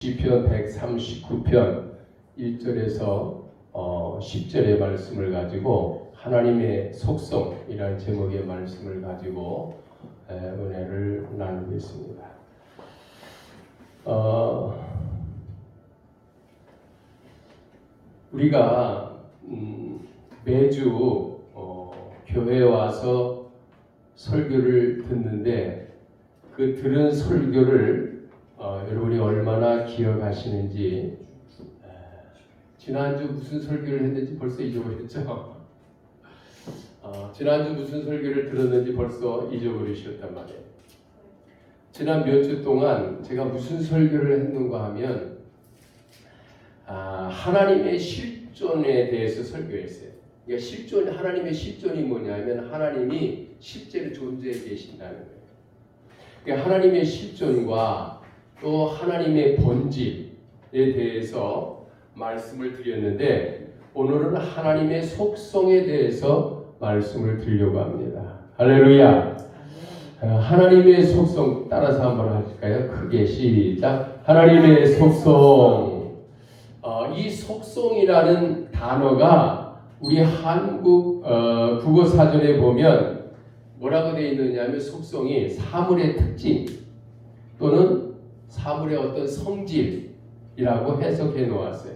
시편 139편 1절에서 10절의 말씀을 가지고 하나님의 속성이라는 제목의 말씀을 가지고 은혜를 나누겠습니다. 우리가 매주 교회에 와서 설교를 듣는데 그 들은 설교를 여러분이 얼마나 기억하시는지, 지난주 무슨 설교를 했는지 벌써 잊어버렸죠? 지난주 무슨 설교를 들었는지 벌써 잊어버리셨단 말이에요. 지난 몇 주 동안 제가 무슨 설교를 했는가 하면 하나님의 실존에 대해서 설교했어요. 그러니까 하나님의 실존이 뭐냐면 하나님이 실제로 존재해 계신다는 거예요. 그러니까 하나님의 실존과 또 하나님의 본질에 대해서 말씀을 드렸는데 오늘은 하나님의 속성에 대해서 말씀을 드리려고 합니다. 할렐루야. 하나님의 속성 따라서 한번 하실까요? 크게 시작. 하나님의 속성. 이 속성이라는 단어가 우리 한국 국어 사전에 보면 뭐라고 되어 있느냐면 속성이 사물의 특징 또는 사물의 어떤 성질이라고 해석해 놓았어요.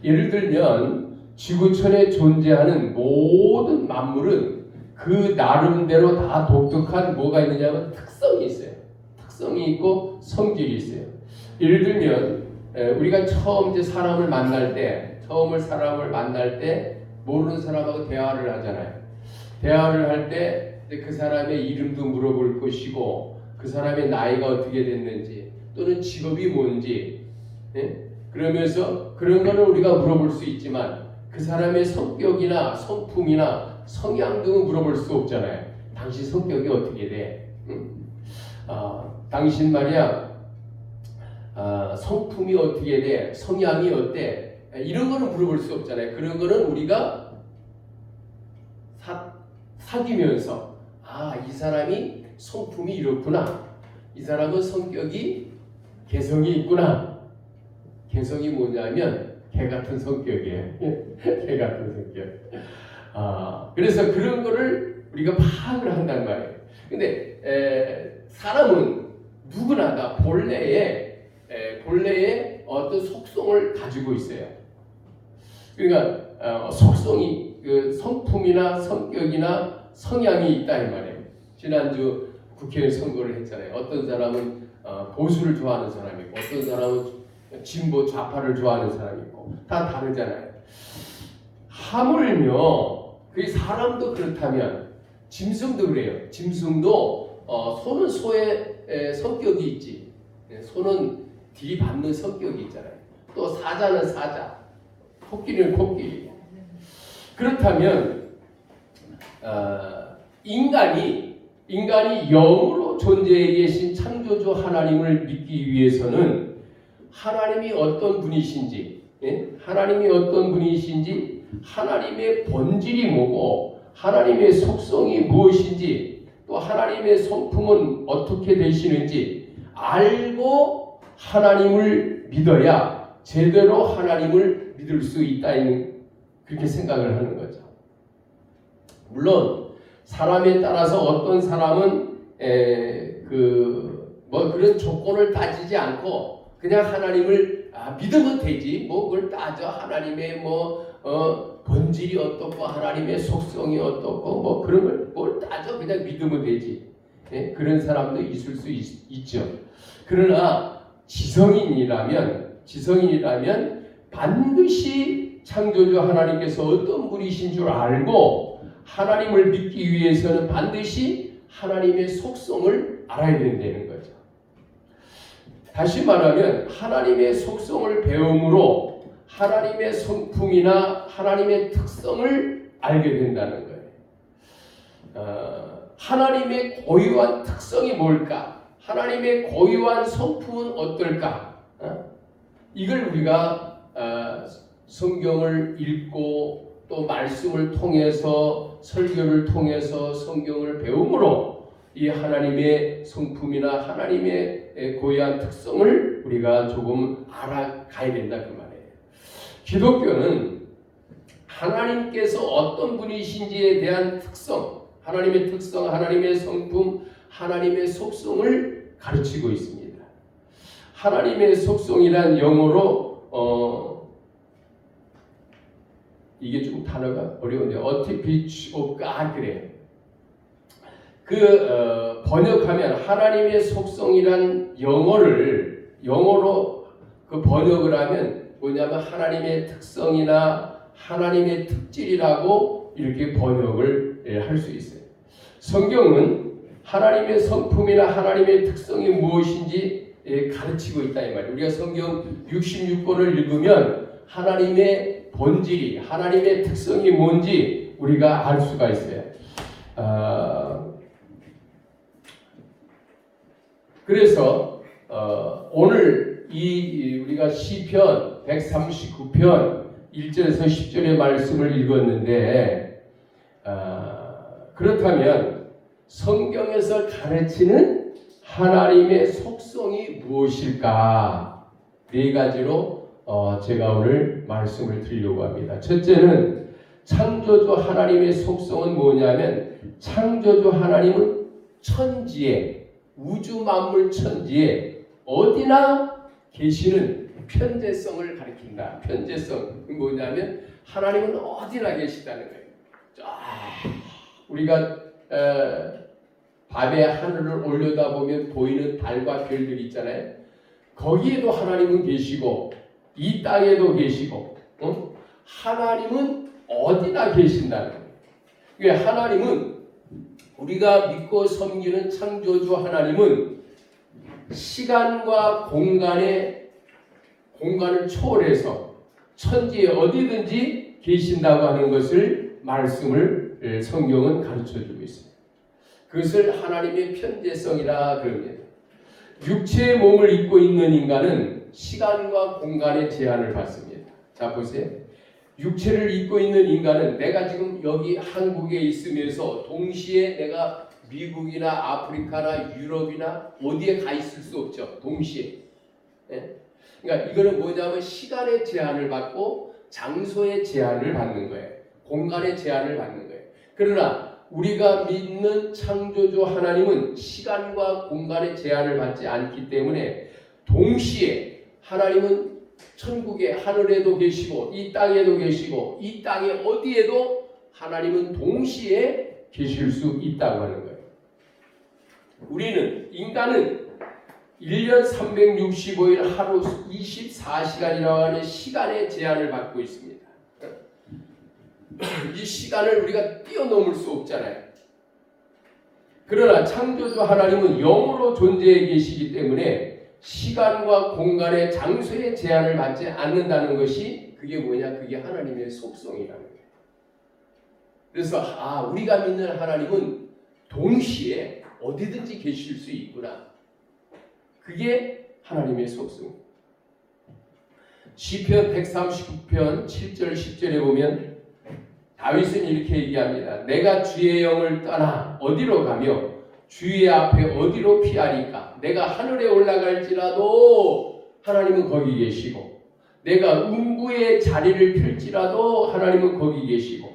예를 들면 지구촌에 존재하는 모든 만물은 그 나름대로 다 독특한 뭐가 있느냐면 특성이 있어요. 특성이 있고 성질이 있어요. 예를 들면 우리가 처음 사람을 만날 때 모르는 사람하고 대화를 하잖아요. 대화를 할 때 그 사람의 이름도 물어볼 것이고 그 사람의 나이가 어떻게 됐는지 또는 직업이 뭔지, 그러면서 그런 거는 우리가 물어볼 수 있지만 그 사람의 성격이나 성품이나 성향 등은 물어볼 수 없잖아요. 당신 성격이 어떻게 돼? 당신 말이야 성품이 어떻게 돼? 성향이 어때? 이런 거는 물어볼 수 없잖아요. 그런 거는 우리가 사귀면서 이 사람이 성품이 이렇구나. 이 사람은 성격이 개성이 있구나. 개성이 뭐냐면 개 같은 성격이에요. 개 같은 성격. 그래서 그런 거를 우리가 파악을 한단 말이에요. 근데 사람은 누구나 다 본래의 어떤 속성을 가지고 있어요. 그러니까 속성이 그 성품이나 성격이나 성향이 있다 이 말이에요. 지난주 국회의원 선거를 했잖아요. 어떤 사람은 보수를 좋아하는 사람이 있고 어떤 사람은 진보 좌파를 좋아하는 사람이 있고 다 다르잖아요. 하물며 그 사람도 그렇다면 짐승도 그래요. 짐승도 소는 소의 성격이 있지. 소는 들이받는 성격이 있잖아요. 또 사자는 사자, 코끼리는 코끼리. 그렇다면 인간이 영으로 존재해 계신 창조주 하나님을 믿기 위해서는 하나님이 어떤 분이신지, 하나님의 본질이 뭐고, 하나님의 속성이 무엇인지, 또 하나님의 성품은 어떻게 되시는지 알고 하나님을 믿어야 제대로 하나님을 믿을 수 있다, 그렇게 생각을 하는 거죠. 물론 사람에 따라서 어떤 사람은 그런 조건을 따지지 않고 그냥 하나님을 믿으면 되지 그걸 따져. 하나님의 본질이 어떻고 하나님의 속성이 어떻고 그런 걸 뭘 따져. 그냥 믿으면 되지. 그런 사람도 있을 수 있죠. 그러나 지성인이라면 반드시 창조주 하나님께서 어떤 분이신 줄 알고 하나님을 믿기 위해서는 반드시 하나님의 속성을 알아야 된다는 거죠. 다시 말하면 하나님의 속성을 배움으로 하나님의 성품이나 하나님의 특성을 알게 된다는 거예요. 하나님의 고유한 특성이 뭘까? 하나님의 고유한 성품은 어떨까? 이걸 우리가 성경을 읽고 또 말씀을 통해서 설교를 통해서 성경을 배움으로 이 하나님의 성품이나 하나님의 고유한 특성을 우리가 조금 알아가야 된다 그 말이에요. 기독교는 하나님께서 어떤 분이신지에 대한 특성, 하나님의 특성, 하나님의 성품, 하나님의 속성을 가르치고 있습니다. 하나님의 속성이란 영어로 이게 좀 단어가 어려운데 attributes of God 그래요. 번역하면 하나님의 속성이란 영어로 그 번역을 하면 뭐냐면 하나님의 특성이나 하나님의 특질이라고 이렇게 번역을 할 수 있어요. 성경은 하나님의 성품이나 하나님의 특성이 무엇인지 가르치고 있다 이 말이에요. 우리가 성경 66권을 읽으면 하나님의 본질이, 하나님의 특성이 뭔지 우리가 알 수가 있어요. 그래서 오늘 우리가 시편 139편 1절에서 10절의 말씀을 읽었는데 그렇다면 성경에서 가르치는 하나님의 속성이 무엇일까? 네 가지로 제가 오늘 말씀을 드리려고 합니다. 첫째는 창조주 하나님의 속성은 뭐냐면 창조주 하나님은 천지에 우주 만물 천지에 어디나 계시는 편재성을 가리킨다. 편재성이 뭐냐면 하나님은 어디나 계시다는 거예요. 우리가 밤에 하늘을 올려다보면 보이는 달과 별들이 있잖아요. 거기에도 하나님은 계시고 이 땅에도 계시고 하나님은 어디나 계신다는 거예요. 그러니까 하나님은 우리가 믿고 섬기는 창조주 하나님은 시간과 공간을 초월해서 천지에 어디든지 계신다고 하는 것을 말씀을 성경은 가르쳐주고 있습니다. 그것을 하나님의 편재성이라 그럽니다. 육체의 몸을 입고 있는 인간은 시간과 공간의 제한을 받습니다. 자 보세요. 육체를 입고 있는 인간은 내가 지금 여기 한국에 있으면서 동시에 내가 미국이나 아프리카나 유럽이나 어디에 가 있을 수 없죠. 동시에. 그러니까 이거는 뭐냐면 시간의 제한을 받고 장소의 제한을 받는 거예요. 공간의 제한을 받는 거예요. 그러나 우리가 믿는 창조주 하나님은 시간과 공간의 제한을 받지 않기 때문에 동시에 하나님은 천국의 하늘에도 계시고 이 땅에도 계시고 이 땅의 어디에도 하나님은 동시에 계실 수 있다고 하는 거예요. 인간은 1년 365일 하루 24시간이라고 하는 시간의 제한을 받고 있습니다. 이 시간을 우리가 뛰어넘을 수 없잖아요. 그러나 창조주 하나님은 영으로 존재해 계시기 때문에 시간과 공간의 장소의 제한을 받지 않는다는 것이 그게 뭐냐? 그게 하나님의 속성이라는 거예요. 그래서 우리가 믿는 하나님은 동시에 어디든지 계실 수 있구나. 그게 하나님의 속성. 시편 139편 7절 10절에 보면 다윗은 이렇게 얘기합니다. 내가 주의 영을 떠나 어디로 가며 주의 앞에 어디로 피하리까? 내가 하늘에 올라갈지라도 하나님은 거기 계시고 내가 음부의 자리를 펼지라도 하나님은 거기 계시고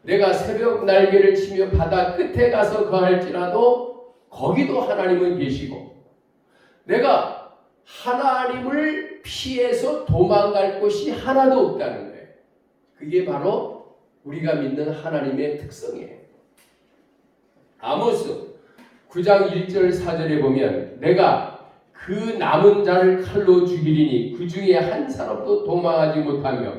내가 새벽 날개를 치며 바다 끝에 가서 거할지라도 거기도 하나님은 계시고 내가 하나님을 피해서 도망갈 곳이 하나도 없다는 거예요. 그게 바로 우리가 믿는 하나님의 특성이에요. 아모스 9장 1절 4절에 보면 내가 그 남은 자를 칼로 죽이리니 그 중에 한 사람도 도망하지 못하며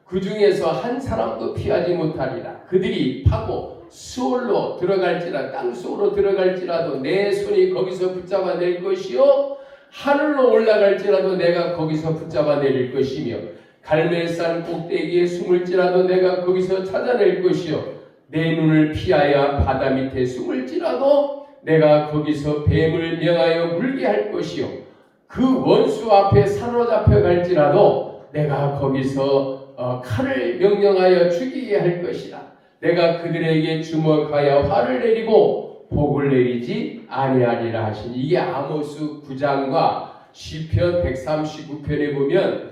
그 중에서 한 사람도 피하지 못하리라. 그들이 파고 수월로 들어갈지라 땅속으로 들어갈지라도 내 손이 거기서 붙잡아 낼 것이요 하늘로 올라갈지라도 내가 거기서 붙잡아 내릴 것이며 갈멜산 꼭대기에 숨을지라도 내가 거기서 찾아낼 것이요 내 눈을 피하여 바다 밑에 숨을지라도 내가 거기서 뱀을 명하여 물게 할 것이요 그 원수 앞에 사로잡혀 갈지라도 내가 거기서 칼을 명령하여 죽이게 할 것이라. 내가 그들에게 주먹하여 화를 내리고 복을 내리지 아니하리라 하시니 이게 아모스 9장과 시편 139편에 보면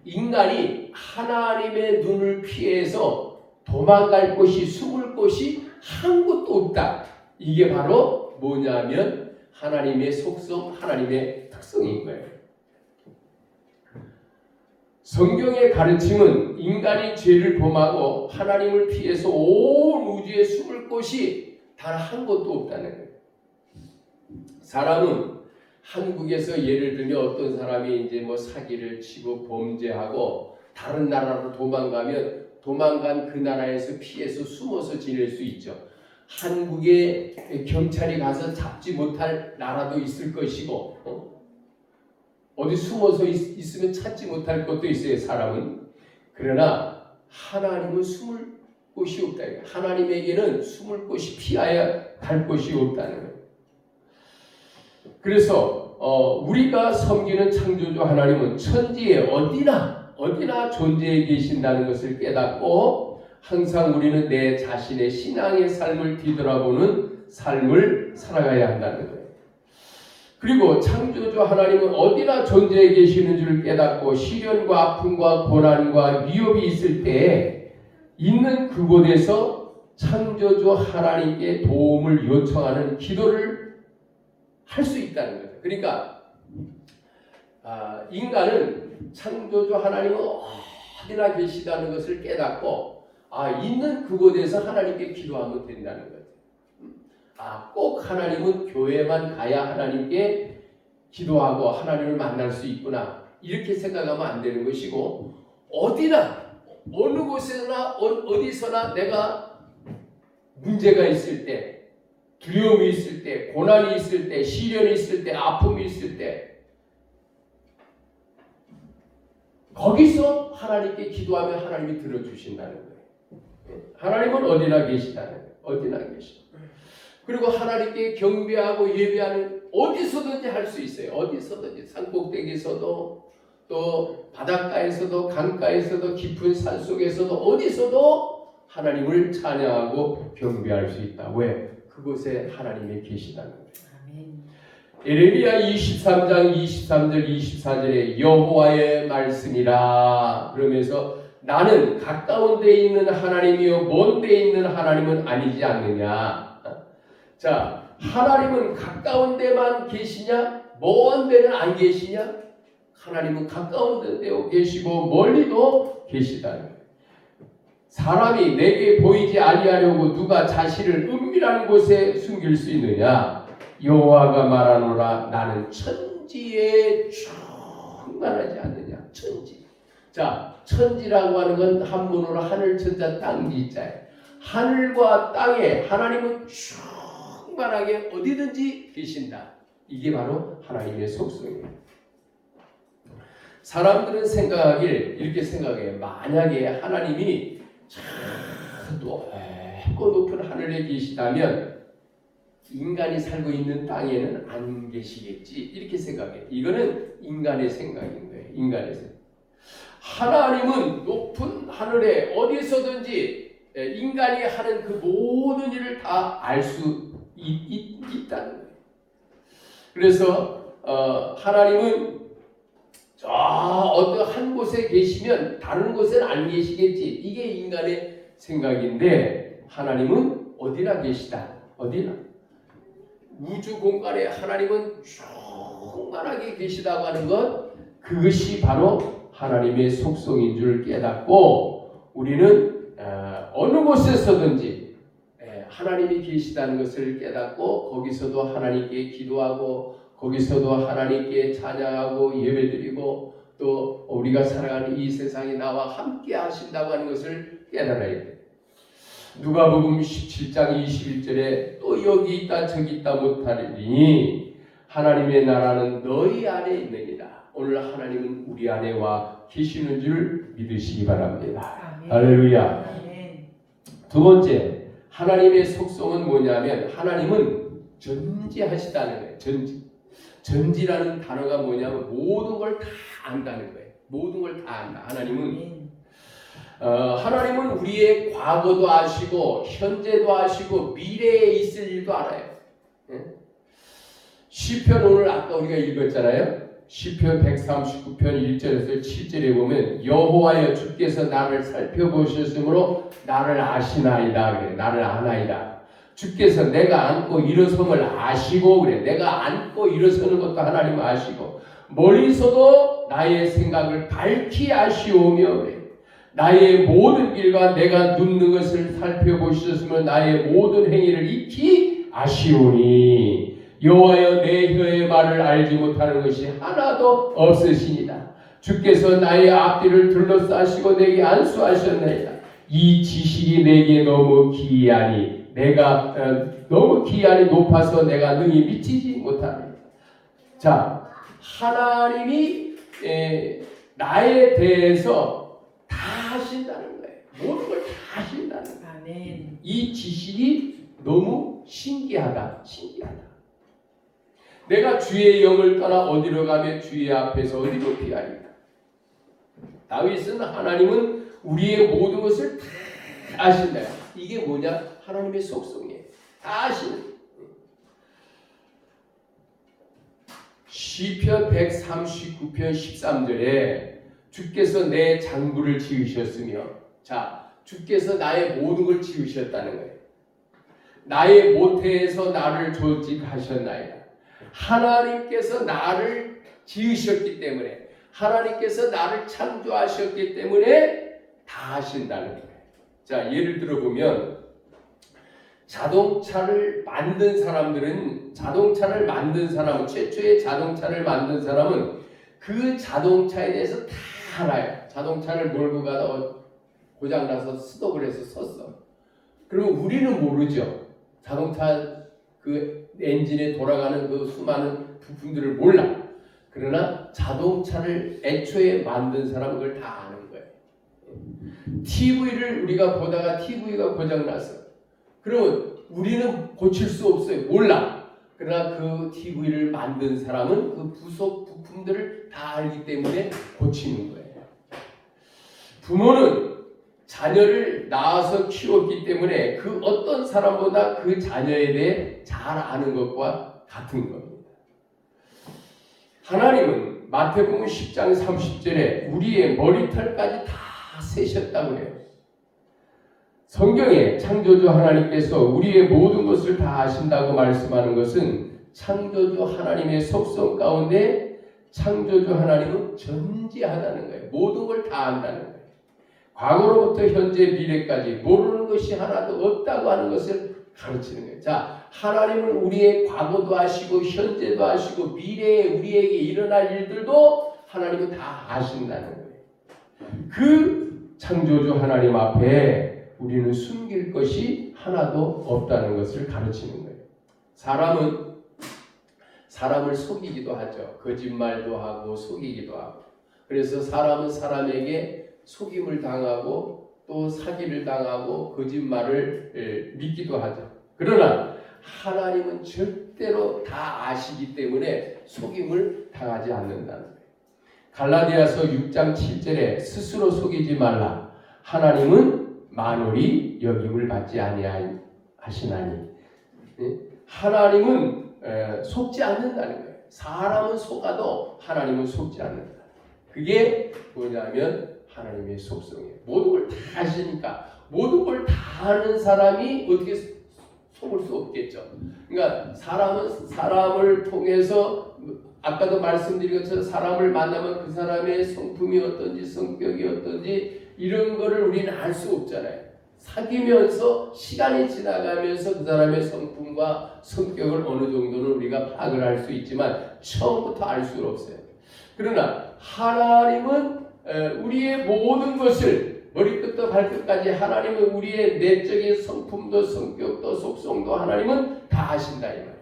인간이 하나님의 눈을 피해서 도망갈 곳이 숨을 곳이 한 곳도 없다. 이게 바로 뭐냐면 하나님의 속성, 하나님의 특성인 거예요. 성경의 가르침은 인간이 죄를 범하고 하나님을 피해서 온 우주에 숨을 곳이 단 한 곳도 없다는 거예요. 사람은 한국에서 예를 들면 어떤 사람이 이제 뭐 사기를 치고 범죄하고 다른 나라로 도망가면 도망간 그 나라에서 피해서 숨어서 지낼 수 있죠. 한국에 경찰이 가서 잡지 못할 나라도 있을 것이고 어디 숨어서 있으면 찾지 못할 것도 있어요. 사람은. 그러나 하나님은 숨을 곳이 없다. 하나님에게는 숨을 곳이 피하여 갈 곳이 없다는 거예요. 그래서 우리가 섬기는 창조주 하나님은 천지에 어디나 존재해 계신다는 것을 깨닫고 항상 우리는 내 자신의 신앙의 삶을 뒤돌아보는 삶을 살아가야 한다는 거예요. 그리고 창조주 하나님은 어디나 존재해 계시는 줄 깨닫고 시련과 아픔과 고난과 위협이 있을 때 있는 그곳에서 창조주 하나님께 도움을 요청하는 기도를 할 수 있다는 거죠. 그러니까 인간은 창조주 하나님은 어디나 계시다는 것을 깨닫고 있는 그곳에서 하나님께 기도하면 된다는 거죠. 꼭 하나님은 교회만 가야 하나님께 기도하고 하나님을 만날 수 있구나 이렇게 생각하면 안 되는 것이고 어디나 어느 곳에나 어디서나 내가 문제가 있을 때 두려움이 있을 때, 고난이 있을 때, 시련이 있을 때, 아픔이 있을 때 거기서 하나님께 기도하면 하나님이 들어주신다는 거예요. 하나님은 어디나 계시다는 거예요. 어디나 계시다. 그리고 하나님께 경배하고 예배하는 어디서든지 할 수 있어요. 어디서든지 산꼭대기에서도 또 바닷가에서도 강가에서도 깊은 산속에서도 어디서도 하나님을 찬양하고 경배할 수 있다. 왜? 그곳에 하나님이 계시다는 거예요. 아멘. 예레미야 23장 23절 24절에 여호와의 말씀이라 그러면서 나는 가까운 데 있는 하나님이요 먼 데 있는 하나님은 아니지 않느냐. 자, 하나님은 가까운 데만 계시냐? 먼 데는 안 계시냐? 하나님은 가까운 데도 계시고 멀리도 계시다는 거예요. 사람이 내게 보이지 아니하려고 누가 자신을 은밀한 곳에 숨길 수 있느냐? 여호와가 말하노라 나는 천지에 충만하지 않느냐? 천지. 자, 천지라고 하는 건 한문으로 하늘 천자 땅 지자예요. 하늘과 땅에 하나님은 충만하게 어디든지 계신다. 이게 바로 하나님의 속성이에요. 사람들은 이렇게 생각해요. 만약에 하나님이 높고 높은 하늘에 계시다면 인간이 살고 있는 땅에는 안 계시겠지 이렇게 생각해요. 이거는 인간의 생각인 거예요. 인간의 생각. 하나님은 높은 하늘에 어디서든지 인간이 하는 그 모든 일을 다 알 수 있다는 거예요. 그래서 하나님은 어떤 한 곳에 계시면 다른 곳에는 안 계시겠지. 이게 인간의 생각인데 하나님은 어디나 계시다. 어디나. 우주 공간에 하나님은 충만하게 계시다고 하는 것 그것이 바로 하나님의 속성인 줄 깨닫고 우리는 어느 곳에서든지 하나님이 계시다는 것을 깨닫고 거기서도 하나님께 기도하고 거기서도 하나님께 찬양하고 예배드리고 또 우리가 살아가는 이 세상에 나와 함께 하신다고 하는 것을 깨달아야 돼요. 누가복음 17장 21절에 또 여기 있다 저기 있다 못하리니 하나님의 나라는 너희 안에 있느니라. 오늘 하나님은 우리 안에 와 계시는 줄 믿으시기 바랍니다. 아멘. 할렐루야. 아멘. 두 번째 하나님의 속성은 뭐냐면 하나님은 전지하시다는 거예요. 전지라는 단어가 뭐냐면 모든 걸 다 안다는 거예요. 모든 걸 다 안다. 하나님은 우리의 과거도 아시고 현재도 아시고 미래에 있을 일도 알아요. 시편 오늘 아까 우리가 읽었잖아요. 시편 139편 1절에서 7절에 보면 여호와여 주께서 나를 살펴보셨으므로 나를 아시나이다 그래. 나를 아나이다. 주께서 내가 앉고 일어섬을 아시고 그래. 내가 앉고 일어서는 것도 하나님 아시고 멀리서도 나의 생각을 밝히 아시오며 그래. 나의 모든 길과 내가 눕는 것을 살펴보셨으면 나의 모든 행위를 익히 아시오니 여호와여 내 혀의 말을 알지 못하는 것이 하나도 없으시니라. 주께서 나의 앞뒤를 둘러싸시고 내게 안수하셨나이다. 이 지식이 내게 너무 기이하니 내가 너무 기이하니 높아서 내가 능히 미치지 못하리라. 자, 하나님이 나에 대해서 다 아신다는 거예요. 모든 걸 다 아신다는 거예요. 아멘. 이 지식이 너무 신기하다. 신기하다. 내가 주의 영을 떠나 어디로 가며 주의 앞에서 어디로 피하리까? 다윗은 하나님은 우리의 모든 것을 다 아신다. 이게 뭐냐? 하나님의 속성이에요. 다 아시는. 시편 139편 13절에 주께서 내 장부를 지으셨으며, 자, 주께서 나의 모든 걸 지으셨다는 거예요. 나의 모태에서 나를 조직하셨나이다. 하나님께서 나를 지으셨기 때문에, 하나님께서 나를 창조하셨기 때문에 다 하신다는 거예요. 자, 예를 들어 보면 자동차를 만든 사람은 최초의 자동차를 만든 사람은 그 자동차에 대해서 다 알아요. 자동차를 몰고 가다 고장나서 스톱을 해서 섰어. 그러면 우리는 모르죠. 자동차 그 엔진에 돌아가는 그 수많은 부품들을 몰라. 그러나 자동차를 애초에 만든 사람은 그걸 다 아는 거예요. TV를 우리가 보다가 TV가 고장났어. 그러면 우리는 고칠 수 없어요. 몰라. 그러나 그 TV를 만든 사람은 그 부속 부품들을 다 알기 때문에 고치는 거예요. 부모는 자녀를 낳아서 키웠기 때문에 그 어떤 사람보다 그 자녀에 대해 잘 아는 것과 같은 겁니다. 하나님은 마태복음 10장 30절에 우리의 머리털까지 다 세셨다고 해요. 성경에 창조주 하나님께서 우리의 모든 것을 다 아신다고 말씀하는 것은 창조주 하나님의 속성 가운데 창조주 하나님은 전지하다는 거예요. 모든 걸 다 안다는 거예요. 과거로부터 현재 미래까지 모르는 것이 하나도 없다고 하는 것을 가르치는 거예요. 자, 하나님은 우리의 과거도 아시고 현재도 아시고 미래에 우리에게 일어날 일들도 하나님은 다 아신다는 거예요. 그 창조주 하나님 앞에 우리는 숨길 것이 하나도 없다는 것을 가르치는 거예요. 사람은 사람을 속이기도 하죠. 거짓말도 하고 속이기도 하고. 그래서 사람은 사람에게 속임을 당하고 또 사기를 당하고 거짓말을 믿기도 하죠. 그러나 하나님은 절대로 다 아시기 때문에 속임을 당하지 않는다는 거예요. 갈라디아서 6장 7절에 스스로 속이지 말라. 하나님은 만물이 여김을 받지 아니하시나니. 하나님은 속지 않는다는 거예요. 사람은 속아도 하나님은 속지 않는다. 그게 뭐냐면 하나님의 속성이에요. 모든 걸 다 아시니까 모든 걸 다 아는 사람이 어떻게 속을 수 없겠죠. 그러니까 사람은 사람을 통해서 아까도 말씀드린 것처럼 사람을 만나면 그 사람의 성품이 어떤지 성격이 어떤지 이런 거를 우리는 알 수 없잖아요. 사귀면서 시간이 지나가면서 그 사람의 성품과 성격을 어느 정도는 우리가 파악을 할 수 있지만 처음부터 알 수는 없어요. 그러나 하나님은 우리의 모든 것을 머리끝부터 발끝까지 하나님은 우리의 내적인 성품도 성격도 속성도 하나님은 다 아신다 이 말이에요.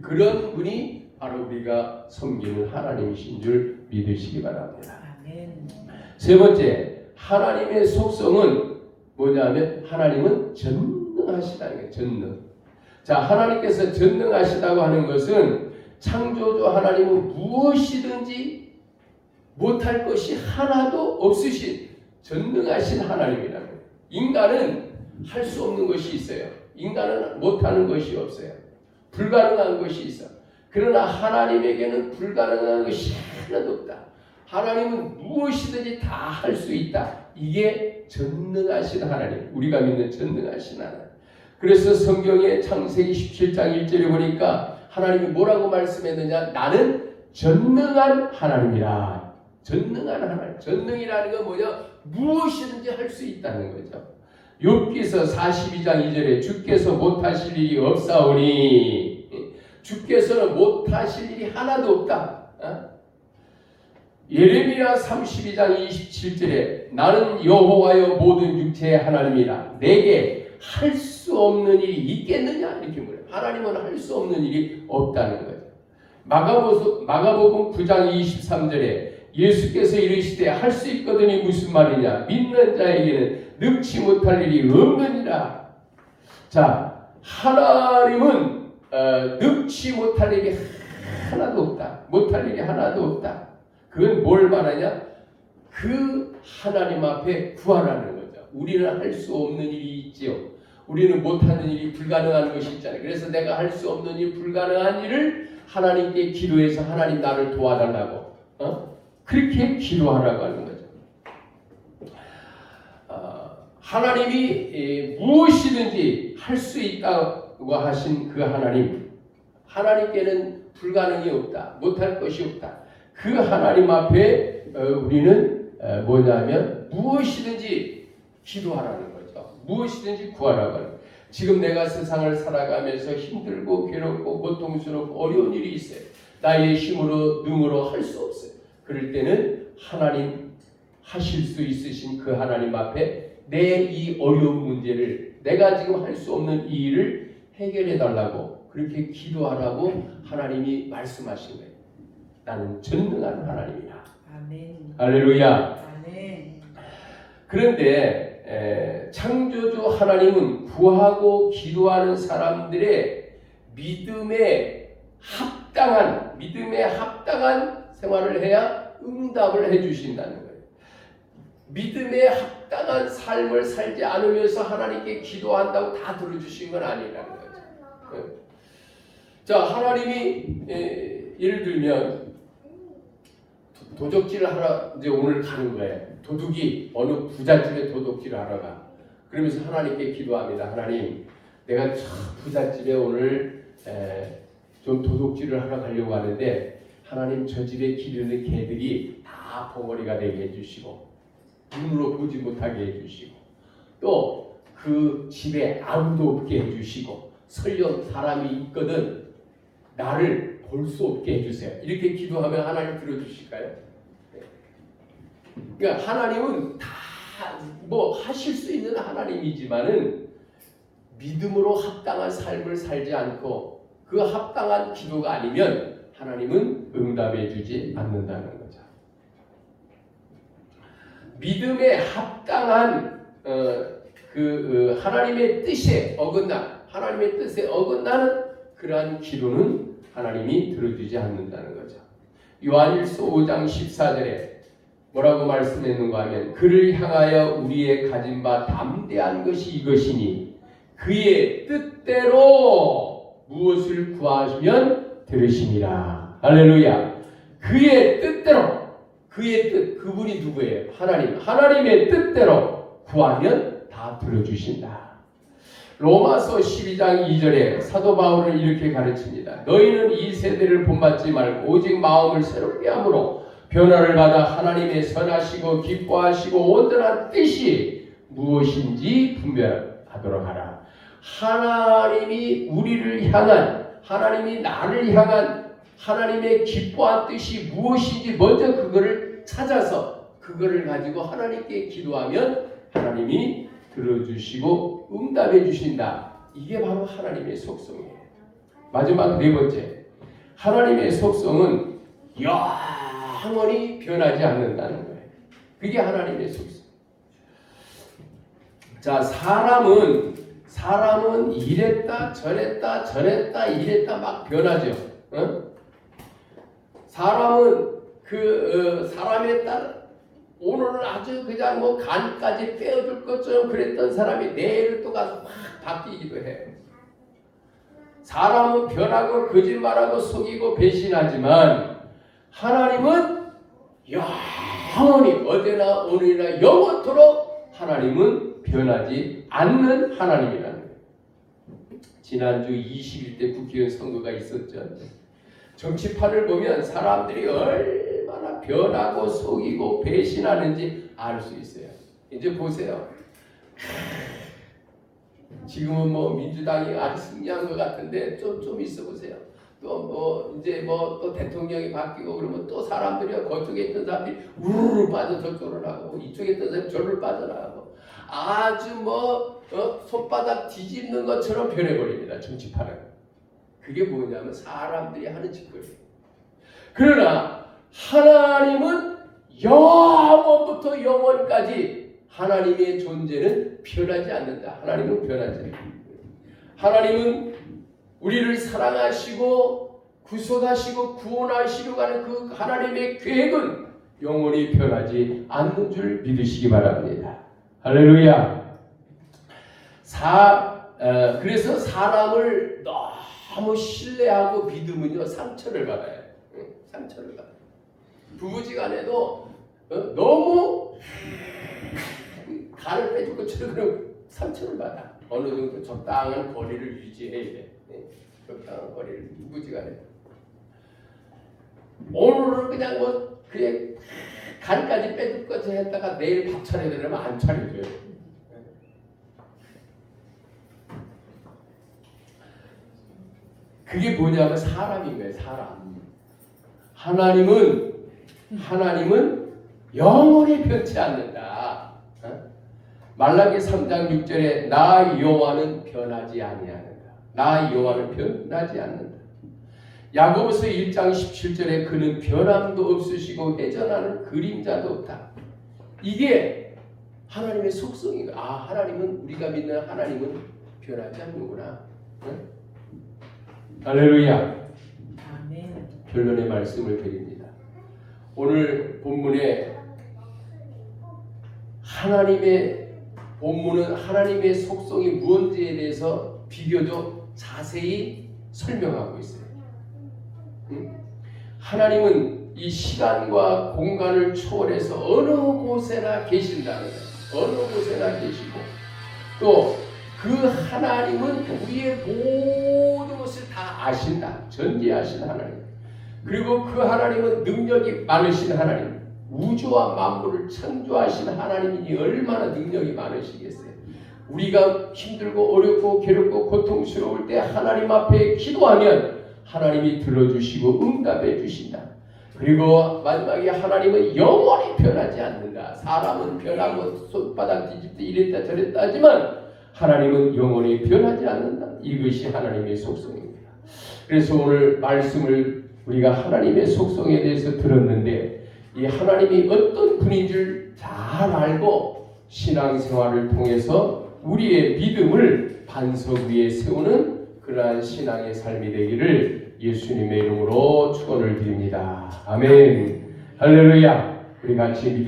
그런 분이 바로 우리가 섬기는 하나님이신 줄 믿으시기 바랍니다. 아멘. 세 번째, 하나님의 속성은 뭐냐면 하나님은 전능하시다는 거예요. 전능. 자, 하나님께서 전능하시다고 하는 것은 창조주 하나님은 무엇이든지 못할 것이 하나도 없으신 전능하신 하나님이라는 거예요. 인간은 할 수 없는 것이 있어요. 인간은 못하는 것이 없어요. 불가능한 것이 있어. 그러나 하나님에게는 불가능한 것이 하나도 없다. 하나님은 무엇이든지 다 할 수 있다. 이게 전능하신 하나님, 우리가 믿는 전능하신 하나님. 그래서 성경의 창세기 17장 1절에 보니까 하나님이 뭐라고 말씀했느냐? 나는 전능한 하나님이라. 전능한 하나님. 전능이라는 건 뭐냐? 무엇이든지 할 수 있다는 거죠. 욥기서 42장 2절에 주께서 못하실 일이 없사오니, 주께서는 못하실 일이 하나도 없다. 예레미야 32장 27절에 나는 여호와여 모든 육체의 하나님이라 내게 할 수 없는 일이 있겠느냐? 이렇게 물어요. 하나님은 할 수 없는 일이 없다는 거죠. 마가복음 9장 23절에 예수께서 이르시되 할 수 있거든이 무슨 말이냐? 믿는 자에게는 능치 못할 일이 없느니라. 자, 하나님은 능치 못할 일이 하나도 없다. 못할 일이 하나도 없다. 그건 뭘 말하냐? 그 하나님 앞에 구하라는 거죠. 우리는 할 수 없는 일이 있지요. 우리는 못하는 일이 불가능한 것이 있잖아요. 그래서 내가 할 수 없는 일, 불가능한 일을 하나님께 기도해서 하나님 나를 도와달라고 그렇게 기도하라고 하는 거죠. 하나님이 무엇이든지 할 수 있다고 하신 그 하나님, 하나님께는 불가능이 없다. 못할 것이 없다. 그 하나님 앞에 우리는 뭐냐면 무엇이든지 기도하라는 거죠. 무엇이든지 구하라고 하는 거예요. 지금 내가 세상을 살아가면서 힘들고 괴롭고 고통스럽고 어려운 일이 있어요. 나의 힘으로 능으로 할 수 없어요. 그럴 때는 하나님 하실 수 있으신 그 하나님 앞에 내 이 어려운 문제를 내가 지금 할 수 없는 이 일을 해결해 달라고 그렇게 기도하라고 하나님이 말씀하신 거예요. 나는 전능한 하나님이다. 아멘. 할렐루야. 아멘. 그런데 창조주 하나님은 구하고 기도하는 사람들의 믿음에 합당한 생활을 해야 응답을 해주신다는 거예요. 믿음에 합당한 삶을 살지 않으면서 하나님께 기도한다고 다 들어주신 건 아니라는 거죠. 자, 하나님이 예를 들면 도적질을 하러 이제 오늘 가는 거예요. 도둑이 어느 부잣집에 도둑질을 하러 가. 그러면서 하나님께 기도합니다. 하나님, 내가 저 부잣집에 오늘 좀 도둑질을 하러 가려고 하는데 하나님 저 집에 기르는 개들이 다 벙어리가 되게 해주시고 눈으로 보지 못하게 해주시고 또 그 집에 아무도 없게 해주시고 설령 사람이 있거든 나를 볼 수 없게 해주세요. 이렇게 기도하면 하나님 들어주실까요? 그러니까 하나님은 다 뭐 하실 수 있는 하나님이지만은 믿음으로 합당한 삶을 살지 않고 그 합당한 기도가 아니면 하나님은 응답해 주지 않는다는 거죠. 믿음에 합당한 하나님의 뜻에 어긋나는 그러한 기도는 하나님이 들어주지 않는다는 거죠. 요한일서 5장 14절에 뭐라고 말씀했는가 하면 그를 향하여 우리의 가진 바 담대한 것이 이것이니 그의 뜻대로 무엇을 구하시면 들으시니라. 할렐루야. 그의 뜻대로, 그의 뜻, 그분이 누구예요? 하나님의 뜻대로 구하면 다 들어주신다. 로마서 12장 2절에 사도 바울은 이렇게 가르칩니다. 너희는 이 세대를 본받지 말고 오직 마음을 새롭게 함으로 변화를 받아 하나님의 선하시고 기뻐하시고 온전한 뜻이 무엇인지 분별하도록 하라. 하나님이 우리를 향한, 하나님이 나를 향한 하나님의 기뻐한 뜻이 무엇인지 먼저 그거를 찾아서 그거를 가지고 하나님께 기도하면 하나님이 들어주시고 응답해 주신다. 이게 바로 하나님의 속성이에요. 마지막 네 번째, 하나님의 속성은 영원히 변하지 않는다는 거예요. 그게 하나님의 속성. 자, 사람은 이랬다 저랬다 이랬다 막 변하죠. 사람은 사람에 따라 오늘은 아주 그냥 뭐 간까지 빼어줄 것처럼 그랬던 사람이 내일 또 가서 막 바뀌기도 해요. 사람은 변하고 거짓말하고 속이고 배신하지만 하나님은 영원히 어제나 오늘이나 영원토록 하나님은 변하지 않는 하나님이라는 거예요. 지난주 21대 국회의원 선거가 있었죠. 정치판을 보면 사람들이 얼마나 변하고 속이고 배신하는지 알 수 있어요. 이제 보세요. 지금은 뭐 민주당이 아주 승리한 것 같은데 좀 있어 보세요. 또 뭐 이제 뭐 또 대통령이 바뀌고 그러면 또 사람들이 그쪽에 있던 사람들이 우르르 빠져 저쪽으로 나가고 이쪽에 있던 사람이 저를 빠져나가고 아주 뭐 손바닥 뒤집는 것처럼 변해버립니다. 정치판은. 그게 뭐냐면 사람들이 하는 짓거리예요. 그러나 하나님은 영원부터 영원까지 하나님의 존재는 변하지 않는다. 하나님은 변하지 않는다. 하나님은 우리를 사랑하시고 구속하시고 구원하시려고 하는 그 하나님의 계획은 영원히 변하지 않는 줄 믿으시기 바랍니다. 할렐루야. 그래서 사람을 너무 신뢰하고 믿으면요 상처를 받아요. 상처를 받아요. 부부지간에도 너무 간을 빼줄 것처럼 그런 상처를 받아. 어느 정도 적당한 거리를 유지해야 돼. 적당한 거리를 부부지간에. 오늘은 그냥 뭐 그냥 간까지 빼줄 것처럼 했다가 내일 밥 차려야 되면 안 차려줘요. 그게 뭐냐면 사람인 거예요. 사람. 하나님은 영원히 변치 않는다. 말라기 3장 6절에 나 여호와는 변하지 아니하는다. 나 여호와는 변하지 않는다. 야고보서 1장 17절에 그는 변함도 없으시고 회전하는 그림자도 없다. 이게 하나님의 속성이다. 하나님은 우리가 믿는 하나님은 변하지 않는구나. 할렐루야. 아멘. 결론의 말씀을 드립니다. 오늘 본문에 본문은 하나님의 속성이 무엇인지에 대해서 비교적 자세히 설명하고 있어요. 하나님은 이 시간과 공간을 초월해서 어느 곳에나 계신다는 거예요. 어느 곳에나 계시고 또 그 하나님은 우리의 모든 것을 다 아신다. 전지하신 하나님. 그리고 그 하나님은 능력이 많으신 하나님. 우주와 만물을 창조하신 하나님이니 얼마나 능력이 많으시겠어요. 우리가 힘들고 어렵고 괴롭고 고통스러울 때 하나님 앞에 기도하면 하나님이 들어주시고 응답해 주신다. 그리고 마지막에 하나님은 영원히 변하지 않는다. 사람은 변하고 손바닥 뒤집다 이랬다 저랬다 하지만 하나님은 영원히 변하지 않는다. 이것이 하나님의 속성입니다. 그래서 오늘 말씀을 우리가 하나님의 속성에 대해서 들었는데 이 하나님이 어떤 분인 줄 잘 알고 신앙생활을 통해서 우리의 믿음을 반석 위에 세우는 그러한 신앙의 삶이 되기를 예수님의 이름으로 축원을 드립니다. 아멘. 할렐루야. 우리 같이 믿음